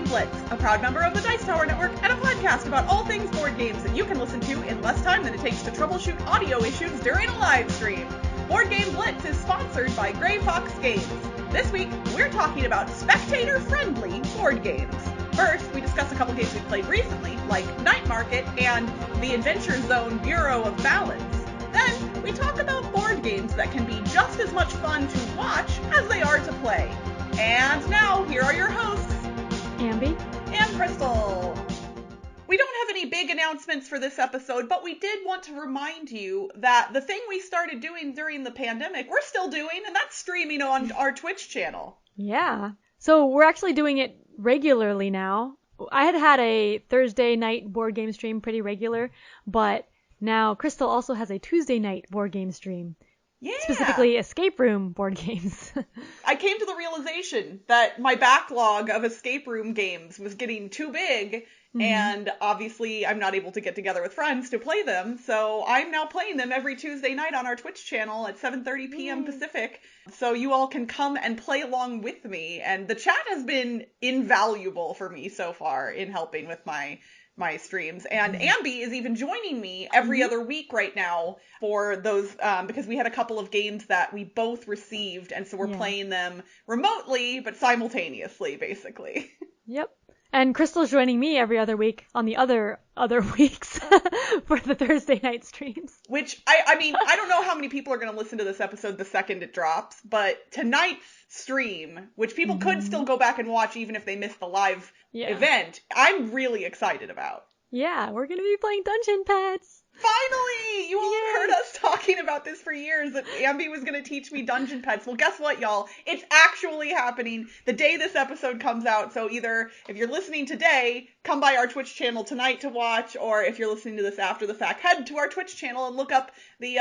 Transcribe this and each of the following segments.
Blitz, a proud member of the Dice Tower Network and a podcast about all things board games that you can listen to in less time than it takes to troubleshoot audio issues during a live stream. Board Game Blitz is sponsored by Grey Fox Games. This week, we're talking about spectator-friendly board games. First, we discuss a couple games we've played recently, like Night Market and the Adventure Zone Bureau of Balance. Then, we talk about board games that can be just as much fun to watch as they are to play. And now, here are your hosts, Ambie and Crystal. We don't have any big announcements for this episode, but we did want to remind you that the thing we started doing during the pandemic, we're still doing, and that's streaming on our Twitch channel. Yeah. So we're actually doing it regularly now. I had a Thursday night board game stream pretty regular, but now Crystal also has a Tuesday night board game stream. Yeah. Specifically escape room board games. I came to the realization that my backlog of escape room games was getting too big, and obviously I'm not able to get together with friends to play them, so I'm now playing them every Tuesday night on our Twitch channel at 7:30 p.m. Pacific, so you all can come and play along with me, and the chat has been invaluable for me so far in helping with my streams. And Ambie is even joining me every other week right now for those, because we had a couple of games that we both received, and so we're playing them remotely, but simultaneously, basically. Yep. And Crystal's joining me every other week on the other weeks for the Thursday night streams. Which, I mean, I don't know how many people are going to listen to this episode the second it drops, but tonight's stream, which people could still go back and watch even if they missed the live event, I'm really excited about. Yeah, we're going to be playing Dungeon Pets. Finally! You all heard us talking about this for years, that Ambie was going to teach me Dungeon Pets. Well, guess what, y'all? It's actually happening the day this episode comes out. So either, if you're listening today, come by our Twitch channel tonight to watch, or if you're listening to this after the fact, head to our Twitch channel and look up the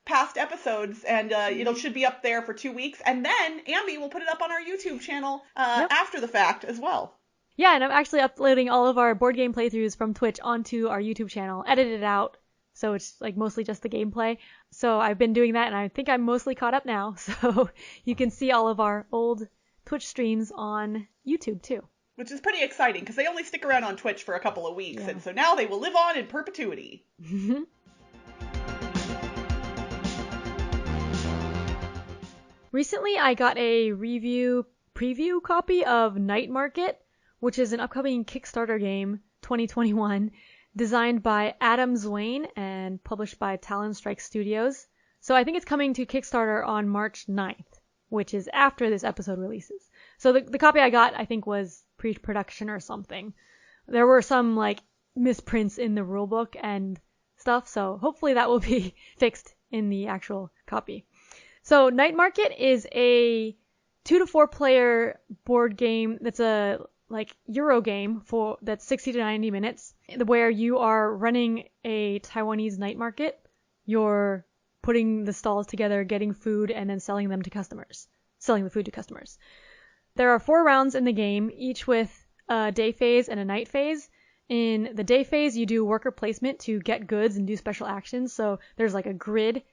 past episodes, and it should be up there for 2 weeks. And then Ambie will put it up on our YouTube channel after the fact as well. Yeah, and I'm actually uploading all of our board game playthroughs from Twitch onto our YouTube channel, edited out. So it's like mostly just the gameplay. So I've been doing that, and I think I'm mostly caught up now. So you can see all of our old Twitch streams on YouTube too. Which is pretty exciting, because they only stick around on Twitch for a couple of weeks, and so now they will live on in perpetuity. Recently, I got a preview copy of Night Market, which is an upcoming Kickstarter game, 2021. Designed by Adam Zwain and published by Talon Strike Studios. So I think it's coming to Kickstarter on March 9th, which is after this episode releases. So the copy I got, I think, was pre-production or something. There were some, like, misprints in the rulebook and stuff, so hopefully that will be fixed in the actual copy. So Night Market is a 2 to 4 player board game that's a Euro game that's 60 to 90 minutes, where you are running a Taiwanese night market. You're putting the stalls together, getting food, and then selling the food to customers. There are 4 rounds in the game, each with a day phase and a night phase. In the day phase, you do worker placement to get goods and do special actions. So there's like a grid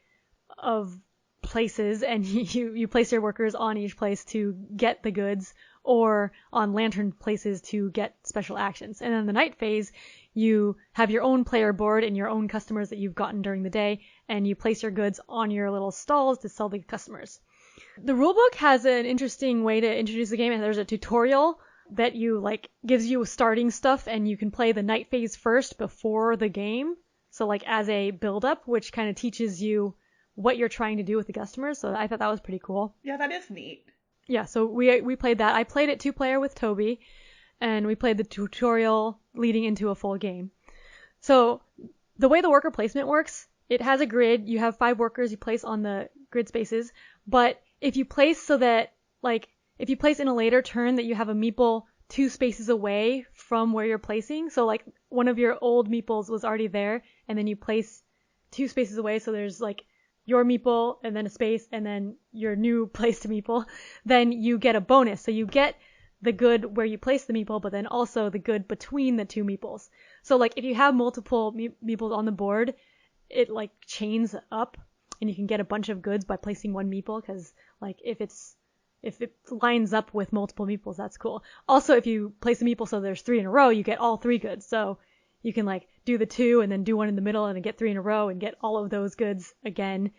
of places, and you place your workers on each place to get the goods, or on lantern places to get special actions. And in the night phase, you have your own player board and your own customers that you've gotten during the day, and you place your goods on your little stalls to sell the customers. The rulebook has an interesting way to introduce the game, and there's a tutorial that gives you starting stuff, and you can play the night phase first before the game. So as a build-up, which kind of teaches you what you're trying to do with the customers. So I thought that was pretty cool. Yeah, that is neat. Yeah, so we played that. I played it 2-player with Toby, and we played the tutorial leading into a full game. So the way the worker placement works, it has a grid. You have 5 workers you place on the grid spaces, but if you place if you place in a later turn that you have a meeple 2 spaces away from where you're placing, so one of your old meeples was already there, and then you place 2 spaces away, so there's your meeple, and then a space, and then your new placed meeple, then you get a bonus. So you get the good where you place the meeple, but then also the good between the 2 meeples. So if you have multiple meeples on the board, it chains up, and you can get a bunch of goods by placing one meeple, because if it's if it lines up with multiple meeples, that's cool. Also, if you place a meeple so there's 3 in a row, you get all 3 goods. So you can like do the 2 and then do 1 in the middle and then get 3 in a row and get all of those goods again.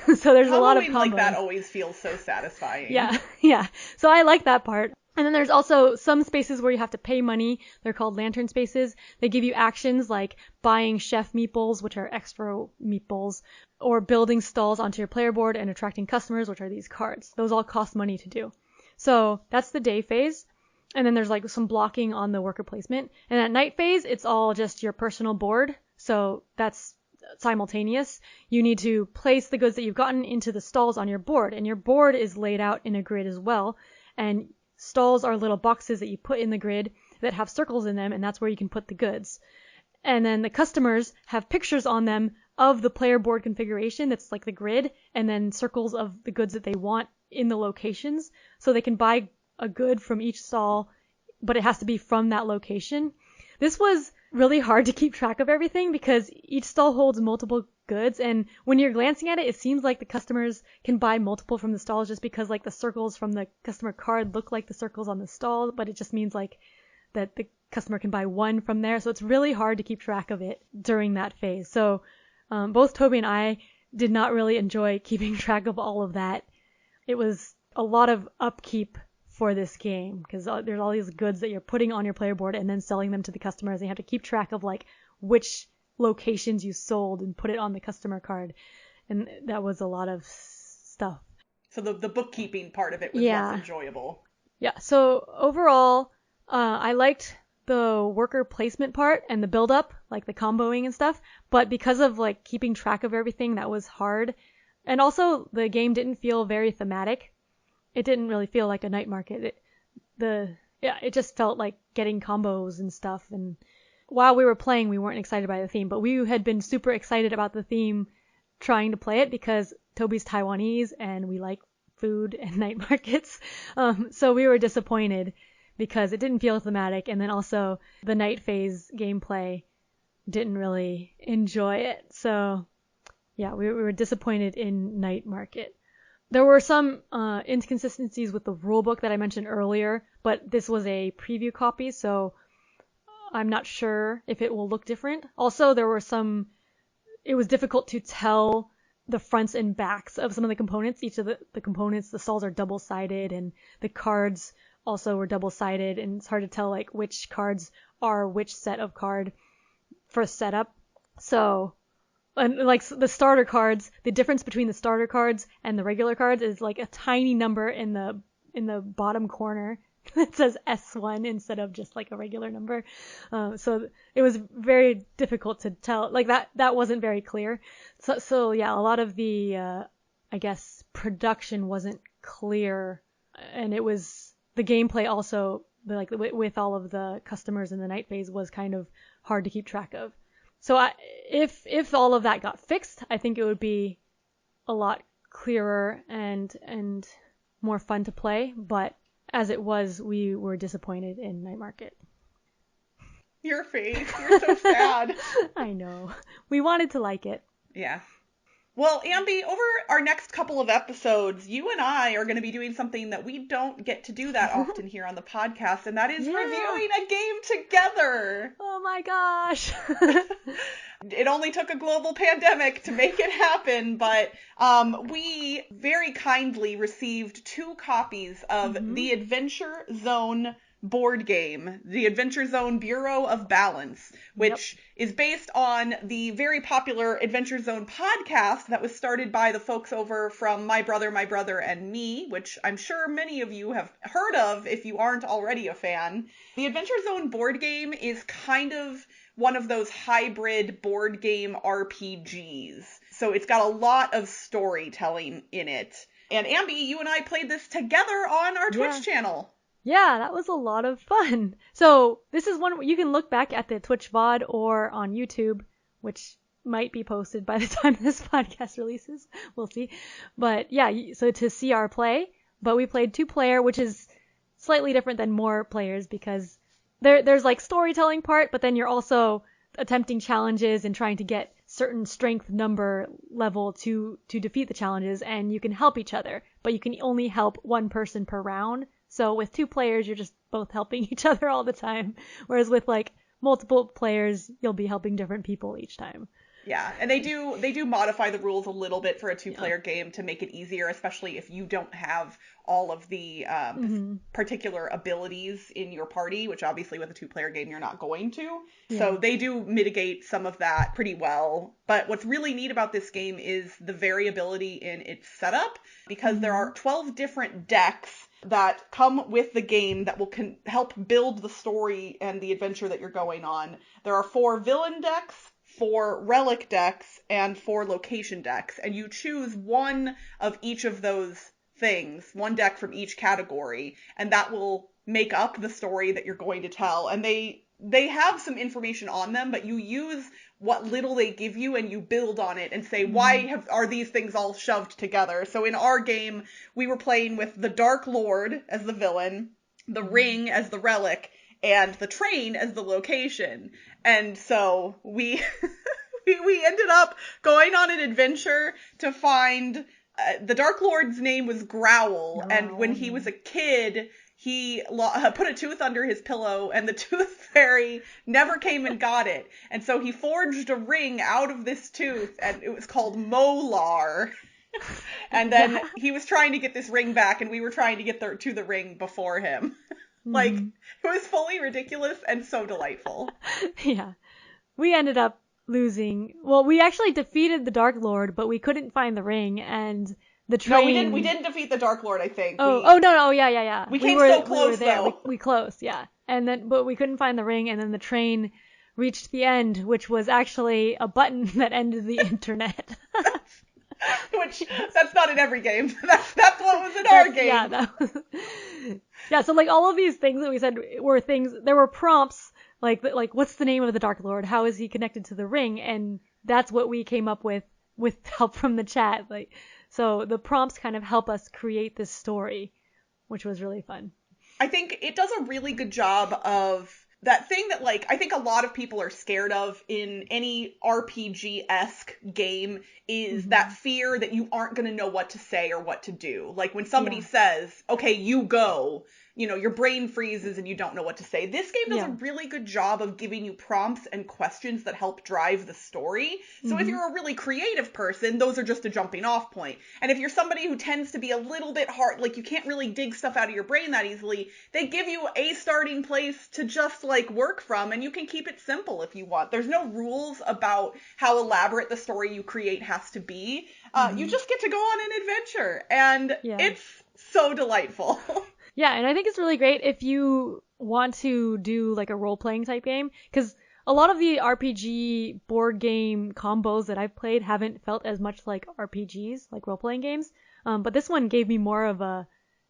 So there's a lot of combos. Like that always feels so satisfying. Yeah. So I like that part. And then there's also some spaces where you have to pay money. They're called lantern spaces. They give you actions like buying chef meeples, which are extra meeples, or building stalls onto your player board and attracting customers, which are these cards. Those all cost money to do. So that's the day phase. And then there's like some blocking on the worker placement. And at night phase, it's all just your personal board. So that's simultaneous. You need to place the goods that you've gotten into the stalls on your board. And your board is laid out in a grid as well. And stalls are little boxes that you put in the grid that have circles in them, and that's where you can put the goods. And then the customers have pictures on them of the player board configuration that's like the grid, and then circles of the goods that they want in the locations. So they can buy a good from each stall, but it has to be from that location. This was really hard to keep track of everything because each stall holds multiple goods, and when you're glancing at it, it seems like the customers can buy multiple from the stalls just because like the circles from the customer card look like the circles on the stall, but it just means like that the customer can buy 1 from there. So it's really hard to keep track of it during that phase. So both Toby and I did not really enjoy keeping track of all of that. It was a lot of upkeep for this game because there's all these goods that you're putting on your player board and then selling them to the customers, and you have to keep track of like which locations you sold and put it on the customer card, and that was a lot of stuff. So the bookkeeping part of it was less enjoyable. Yeah, so overall I liked the worker placement part and the build up, like the comboing and stuff, but because of like keeping track of everything, that was hard. And also the game didn't feel very thematic. It didn't really feel like a night market. It just felt like getting combos and stuff, and while we were playing, we weren't excited by the theme, but we had been super excited about the theme trying to play it because Toby's Taiwanese and we like food and night markets. So we were disappointed because it didn't feel thematic, and then also the night phase gameplay didn't really enjoy it. So yeah, we were disappointed in night market. There were some inconsistencies with the rulebook that I mentioned earlier, but this was a preview copy, so I'm not sure if it will look different. Also, it was difficult to tell the fronts and backs of some of the components. Each of the components, the stalls are double-sided, and the cards also were double-sided, and it's hard to tell like which cards are which set of card for setup. So, and like the starter cards, the difference between the starter cards and the regular cards is like a tiny number in the bottom corner. It says S1 instead of just like a regular number. So it was very difficult to tell. Like that wasn't very clear. So yeah, a lot of the, I guess, production wasn't clear. And it was, the gameplay also, like with all of the customers in the night phase, was kind of hard to keep track of. So if all of that got fixed, I think it would be a lot clearer and more fun to play. But as it was, we were disappointed in Night Market. Your face. You're so sad. I know. We wanted to like it. Yeah. Well, Ambie, over our next couple of episodes, you and I are going to be doing something that we don't get to do that often here on the podcast, and that is reviewing a game together. Oh my gosh. It only took a global pandemic to make it happen, but we very kindly received 2 copies of the Adventure Zone board game, the Adventure Zone Bureau of Balance, which is based on the very popular Adventure Zone podcast that was started by the folks over from My Brother, and Me, which I'm sure many of you have heard of if you aren't already a fan. The Adventure Zone board game is kind of one of those hybrid board game RPGs. So it's got a lot of storytelling in it. And Ambie, you and I played this together on our Twitch channel. Yeah, that was a lot of fun. So this is one you can look back at the Twitch VOD or on YouTube, which might be posted by the time this podcast releases. We'll see. But yeah, so to see our play, but we played 2-player, which is slightly different than more players because there's like storytelling part, but then you're also attempting challenges and trying to get certain strength number level to defeat the challenges, and you can help each other, but you can only help one person per round. So with 2 players, you're just both helping each other all the time. Whereas with like multiple players, you'll be helping different people each time. Yeah, and they do modify the rules a little bit for a 2-player game to make it easier, especially if you don't have all of the particular abilities in your party, which obviously with a 2-player game you're not going to. Yeah. So they do mitigate some of that pretty well. But what's really neat about this game is the variability in its setup, because there are 12 different decks that come with the game that will help build the story and the adventure that you're going on. There are 4 villain decks, 4 relic decks, and 4 location decks, and you choose one of each of those things, one deck from each category, and that will make up the story that you're going to tell. And they have some information on them, but you use what little they give you and you build on it and say, why are these things all shoved together? So in our game, we were playing with the Dark Lord as the villain, the Ring as the relic, and the train as the location. And so we we ended up going on an adventure to find the Dark Lord's name was Growl, and when he was a kid, he put a tooth under his pillow, and the tooth fairy never came and got it. And so he forged a ring out of this tooth, and it was called Molar. And then he was trying to get this ring back, and we were trying to get to the ring before him. Like, it was fully ridiculous and so delightful. Yeah. We ended up losing. Well, we actually defeated the Dark Lord, but we couldn't find the ring, and the train... No, we didn't defeat the Dark Lord, I think. No, yeah. We came so close, we were there. though. We close, yeah. But we couldn't find the ring, and then the train reached the end, which was actually a button that ended the internet. Which, that's not in every game. That's what was in our game. Yeah, that was... Yeah, so like all of these things that we said were things, there were prompts, like what's the name of the Dark Lord? How is he connected to the ring? And that's what we came up with help from the chat. Like, so the prompts kind of help us create this story, which was really fun. I think it does a really good job of that thing that, like, I think a lot of people are scared of in any RPG-esque game is that fear that you aren't going to know what to say or what to do. Like, when somebody says, okay, you go, you know, your brain freezes and you don't know what to say. This game does a really good job of giving you prompts and questions that help drive the story. So if you're a really creative person, those are just a jumping off point. And if you're somebody who tends to be a little bit hard, like you can't really dig stuff out of your brain that easily, they give you a starting place to just like work from, and you can keep it simple if you want. There's no rules about how elaborate the story you create has to be. You just get to go on an adventure, and it's so delightful. Yeah, and I think it's really great if you want to do like a role-playing type game, because a lot of the RPG board game combos that I've played haven't felt as much like RPGs, like role-playing games. But this one gave me more of a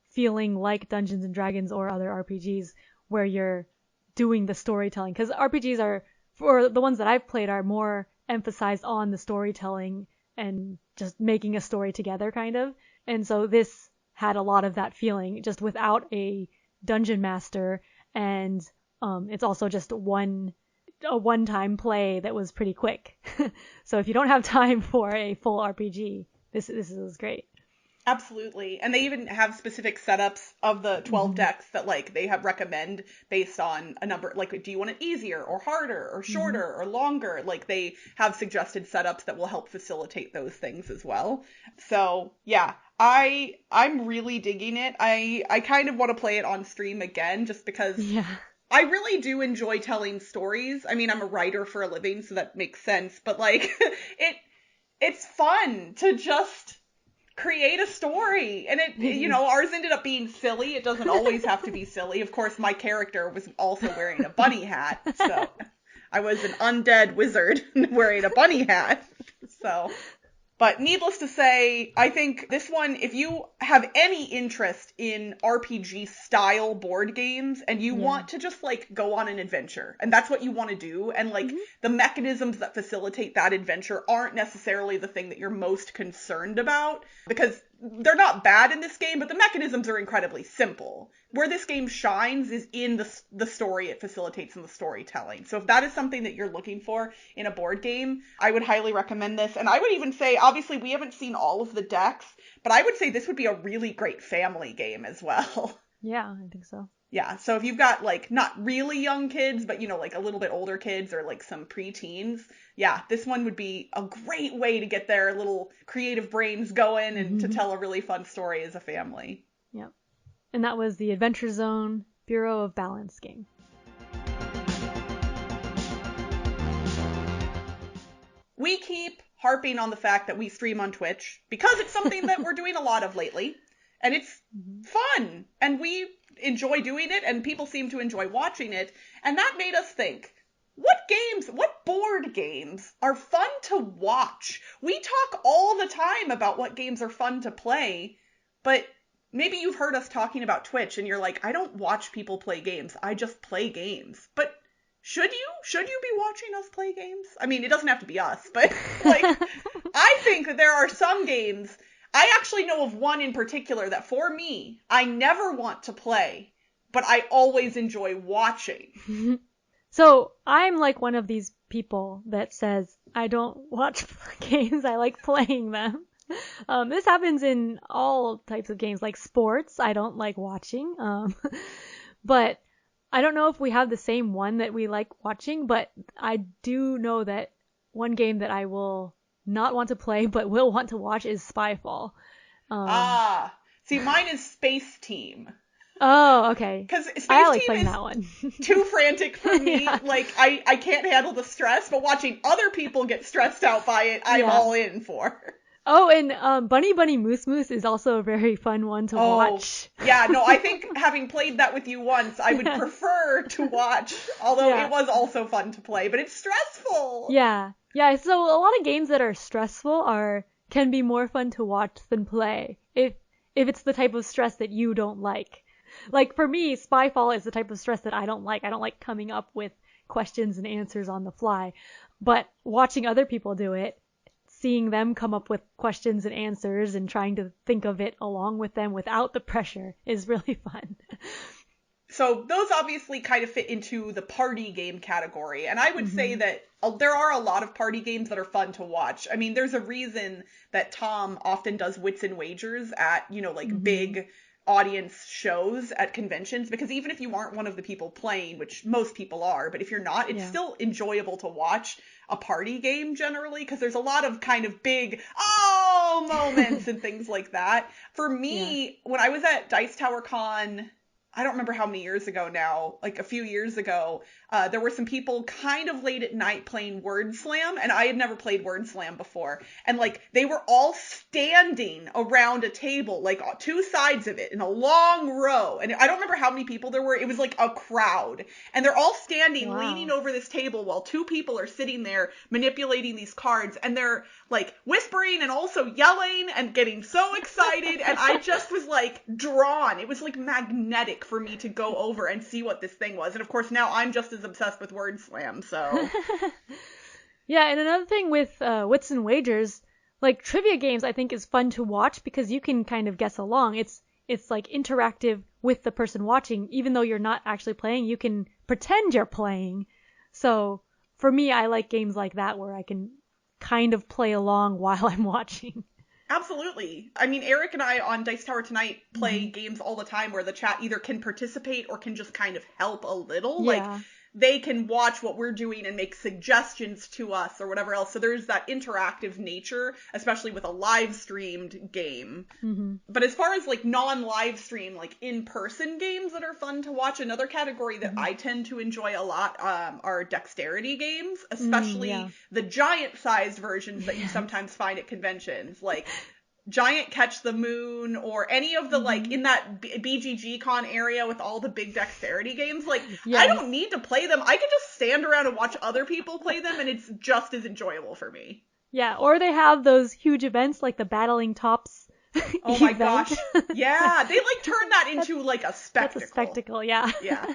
feeling like Dungeons and Dragons or other RPGs where you're doing the storytelling. Because RPGs are, for the ones that I've played, are more emphasized on the storytelling and just making a story together, kind of. And so this had a lot of that feeling, just without a dungeon master, and it's also just a one-time play that was pretty quick. So if you don't have time for a full RPG, this is great. Absolutely. And they even have specific setups of the 12 decks that like they have recommend based on a number, like do you want it easier or harder or shorter or longer? Like they have suggested setups that will help facilitate those things as well. So yeah, I'm really digging it. I kind of want to play it on stream again just because I really do enjoy telling stories. I mean, I'm a writer for a living, so that makes sense, but like it's fun to just create a story, and it, you know, ours ended up being silly. It doesn't always have to be silly. Of course, my character was also wearing a bunny hat, so I was an undead wizard wearing a bunny hat. So, but needless to say, I think this one, if you have any interest in RPG style board games and you want to just like go on an adventure, and that's what you want to do, and like the mechanisms that facilitate that adventure aren't necessarily the thing that you're most concerned about, because they're not bad in this game, but the mechanisms are incredibly simple. Where this game shines is in the story it facilitates in the storytelling. So if that is something that you're looking for in a board game, I would highly recommend this. And I would even say, obviously, we haven't seen all of the decks, but I would say this would be a really great family game as well. Yeah, I think so. Yeah, so if you've got, like, not really young kids, but, you know, like, a little bit older kids or, like, some preteens, yeah, this one would be a great way to get their little creative brains going and to tell a really fun story as a family. Yep. And that was the Adventure Zone Bureau of Balance game. We keep harping on the fact that we stream on Twitch because it's something that we're doing a lot of lately. And it's fun. And we enjoy doing it, and people seem to enjoy watching it. And that made us think, what board games are fun to watch? We talk all the time about what games are fun to play, but maybe you've heard us talking about Twitch and you're like, I don't watch people play games. I just play games. But should you? Should you be watching us play games? I mean, it doesn't have to be us, but like, I think that there are some games. I actually know of one in particular that for me, I never want to play, but I always enjoy watching. So I'm like one of these people that says, I don't watch games, I like playing them. This happens in all types of games, like sports, I don't like watching. But I don't know if we have the same one that we like watching, but I do know that one game that I will not want to play but will want to watch is Spyfall. See, mine is Spaceteam. Oh, okay. Because I like Spaceteam playing is that one. too frantic for me. Yeah. Like, I can't handle the stress, but watching other people get stressed out by it, I'm all in for. Oh, and Bunny Bunny Moose Moose is also a very fun one to watch. Yeah, no, I think having played that with you once, I would prefer to watch, although it was also fun to play, but it's stressful. Yeah. Yeah, so a lot of games that are stressful can be more fun to watch than play, if it's the type of stress that you don't like. Like, for me, Spyfall is the type of stress that I don't like. I don't like coming up with questions and answers on the fly. But watching other people do it, seeing them come up with questions and answers and trying to think of it along with them without the pressure is really fun. So those obviously kind of fit into the party game category. And I would say that there are a lot of party games that are fun to watch. I mean, there's a reason that Tom often does Wits and Wagers at, you know, like big audience shows at conventions, because even if you aren't one of the people playing, which most people are, but if you're not, it's still enjoyable to watch a party game generally, because there's a lot of kind of big moments and things like that. For me, when I was at Dice Tower Con, I don't remember how many years ago now, like a few years ago, there were some people kind of late at night playing Word Slam, and I had never played Word Slam before. And like, they were all standing around a table, like two sides of it in a long row. And I don't remember how many people there were. It was like a crowd. And they're all standing, leaning over this table while two people are sitting there manipulating these cards. And they're like whispering and also yelling and getting so excited. And I just was like drawn. It was like magnetic for me to go over and see what this thing was. And of course now I'm just as obsessed with Word Slam, so. Yeah, and another thing with Wits and Wagers, like trivia games I think is fun to watch because you can kind of guess along. It's like interactive with the person watching. Even though you're not actually playing, you can pretend you're playing. So for me, I like games like that where I can kind of play along while I'm watching. Absolutely. I mean, Eric and I on Dice Tower Tonight play games all the time where the chat either can participate or can just kind of help a little. Yeah. Like, they can watch what we're doing and make suggestions to us or whatever else. So there's that interactive nature, especially with a live streamed game. But as far as like non-live stream, like in-person games that are fun to watch, another category that I tend to enjoy a lot are dexterity games, especially the giant-sized versions that you sometimes find at conventions, like Giant Catch the Moon, or any of the, like, in that BGG Con area with all the big dexterity games. Like, I don't need to play them. I can just stand around and watch other people play them, and it's just as enjoyable for me. Yeah, or they have those huge events like the Battling Tops Oh my gosh. Yeah, they, like, turn that into, like, a spectacle. That's a spectacle, yeah. Yeah.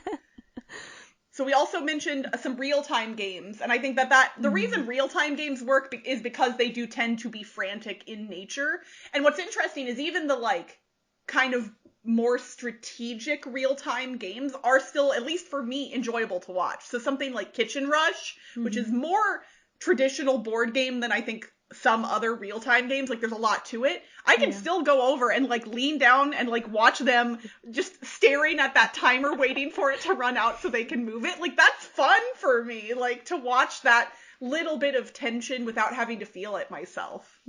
So we also mentioned some real-time games, and I think that the reason real-time games work is because they do tend to be frantic in nature. And what's interesting is even the, like, kind of more strategic real-time games are still, at least for me, enjoyable to watch. So something like Kitchen Rush, which is more traditional board game than I think some other real-time games, like there's a lot to it. I can still go over and like lean down and like watch them just staring at that timer waiting for it to run out so they can move it. Like that's fun for me, like to watch that little bit of tension without having to feel it myself.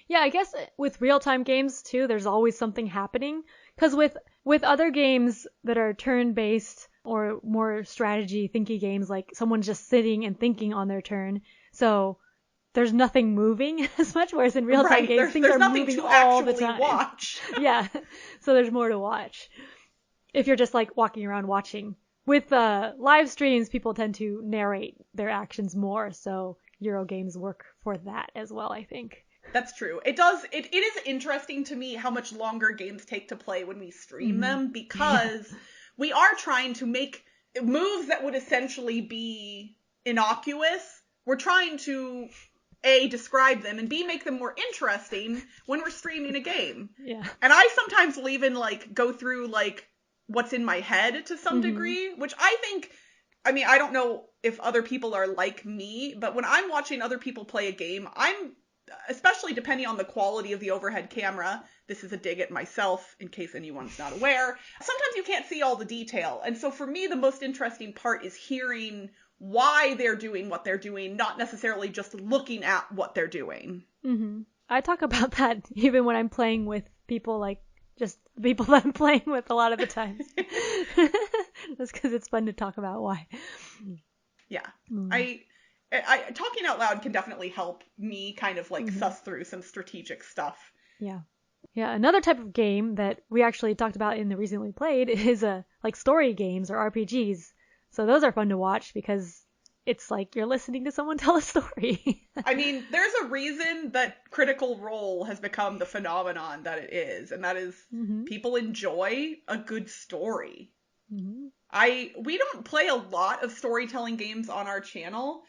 Yeah, I guess with real-time games too, there's always something happening. Because with other games that are turn-based or more strategy thinky games, like someone's just sitting and thinking on their turn, so there's nothing moving as much, whereas in real-time games, things are moving all the time. Watch. Yeah, so there's more to watch. If you're just like walking around watching. With live streams, people tend to narrate their actions more, so Euro games work for that as well, I think. That's true. It does. It is interesting to me how much longer games take to play when we stream them, because we are trying to make moves that would essentially be innocuous. We're trying to A, describe them, and B, make them more interesting when we're streaming a game. Yeah. And I sometimes will even like go through like what's in my head to some degree, which I think, I mean, I don't know if other people are like me, but when I'm watching other people play a game, I'm, especially depending on the quality of the overhead camera, this is a dig at myself in case anyone's not aware, sometimes you can't see all the detail. And so for me, the most interesting part is hearing why they're doing what they're doing, not necessarily just looking at what they're doing. I talk about that even when I'm playing with people, like just people that I'm playing with a lot of the times. Just because it's fun to talk about why. Yeah. I talking out loud can definitely help me kind of like suss through some strategic stuff. Yeah. Yeah, another type of game that we actually talked about in the recently played is like story games or RPGs. So those are fun to watch because it's like you're listening to someone tell a story. I mean, there's a reason that Critical Role has become the phenomenon that it is, and that is people enjoy a good story. We don't play a lot of storytelling games on our channel.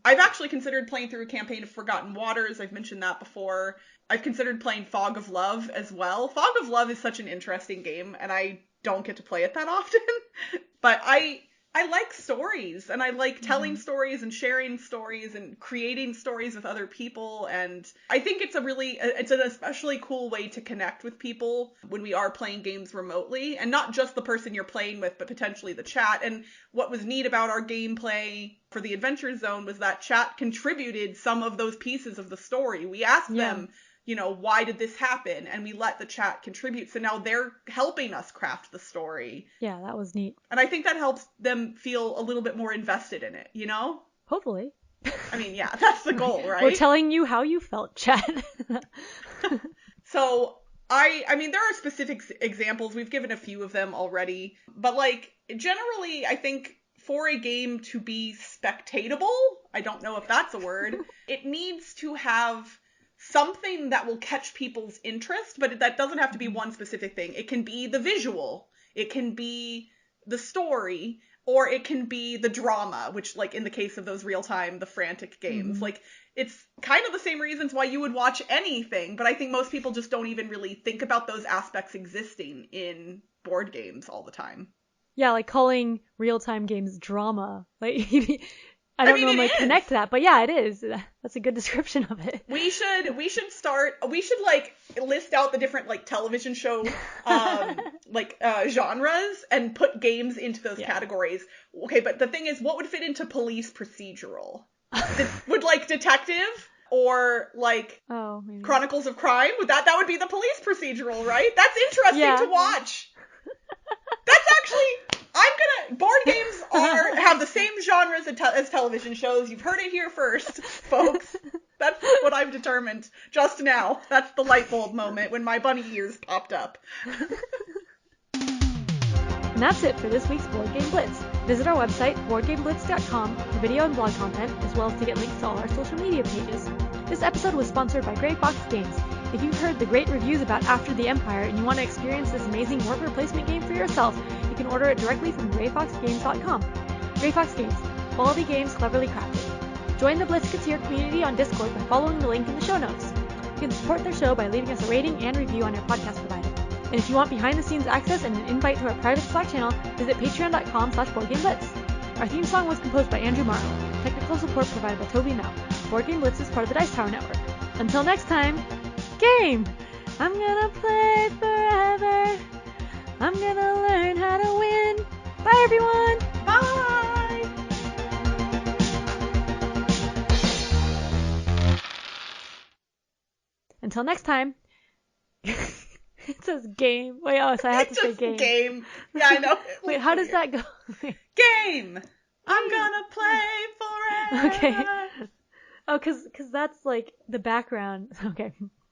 I've actually considered playing through a campaign of Forgotten Waters. I've mentioned that before. I've considered playing Fog of Love as well. Fog of Love is such an interesting game, and I don't get to play it that often. But I like stories, and I like telling stories and sharing stories and creating stories with other people. And I think it's an especially cool way to connect with people when we are playing games remotely, and not just the person you're playing with, but potentially the chat. And what was neat about our gameplay for the Adventure Zone was that chat contributed some of those pieces of the story. We asked them, you know, why did this happen? And we let the chat contribute. So now they're helping us craft the story. Yeah, that was neat. And I think that helps them feel a little bit more invested in it, you know? Hopefully. I mean, yeah, that's the goal, right? We're telling you how you felt, chat. So, I mean, there are specific examples. We've given a few of them already. But, like, generally, I think for a game to be spectatable, I don't know if that's a word, it needs to have something that will catch people's interest, but that doesn't have to be one specific thing. It can be the visual, it can be the story, or it can be the drama, which, like, in the case of those real-time, the frantic games, like, it's kind of the same reasons why you would watch anything, but I think most people just don't even really think about those aspects existing in board games all the time. Yeah, like calling real-time games drama. Like, I don't normally connect that, but yeah, it is. That's a good description of it. We should like list out the different like television show genres and put games into those categories. Okay, but the thing is, what would fit into police procedural? Would like detective or like Chronicles of Crime? That would be the police procedural, right? That's interesting to watch. That's actually, board games have the same genres as television shows. You've heard it here first, folks. That's what I've determined just now. That's the light bulb moment when my bunny ears popped up. And that's it for this week's Board Game Blitz. Visit our website, boardgameblitz.com, for video and blog content, as well as to get links to all our social media pages. This episode was sponsored by Gray Fox Games. If you've heard the great reviews about After the Empire and you want to experience this amazing worker placement game for yourself, you can order it directly from grayfoxgames.com. Grey Fox Games. Quality games cleverly crafted. Join the Blitzketeer community on Discord by following the link in the show notes. You can support their show by leaving us a rating and review on your podcast provider. And if you want behind-the-scenes access and an invite to our private Slack channel, visit patreon.com/BoardGameBlitz. Our theme song was composed by Andrew Morrow. Technical support provided by Toby Mel. Board Game Blitz is part of the Dice Tower Network. Until next time, game! I'm gonna play forever. I'm gonna learn how to win. Bye, everyone! Bye! Until next time. It says game. Wait, oh, so I have to say game. Game. Yeah, I know. Wait, how does that go? Game! I'm gonna play forever! Okay. Oh, cause that's like the background. Okay.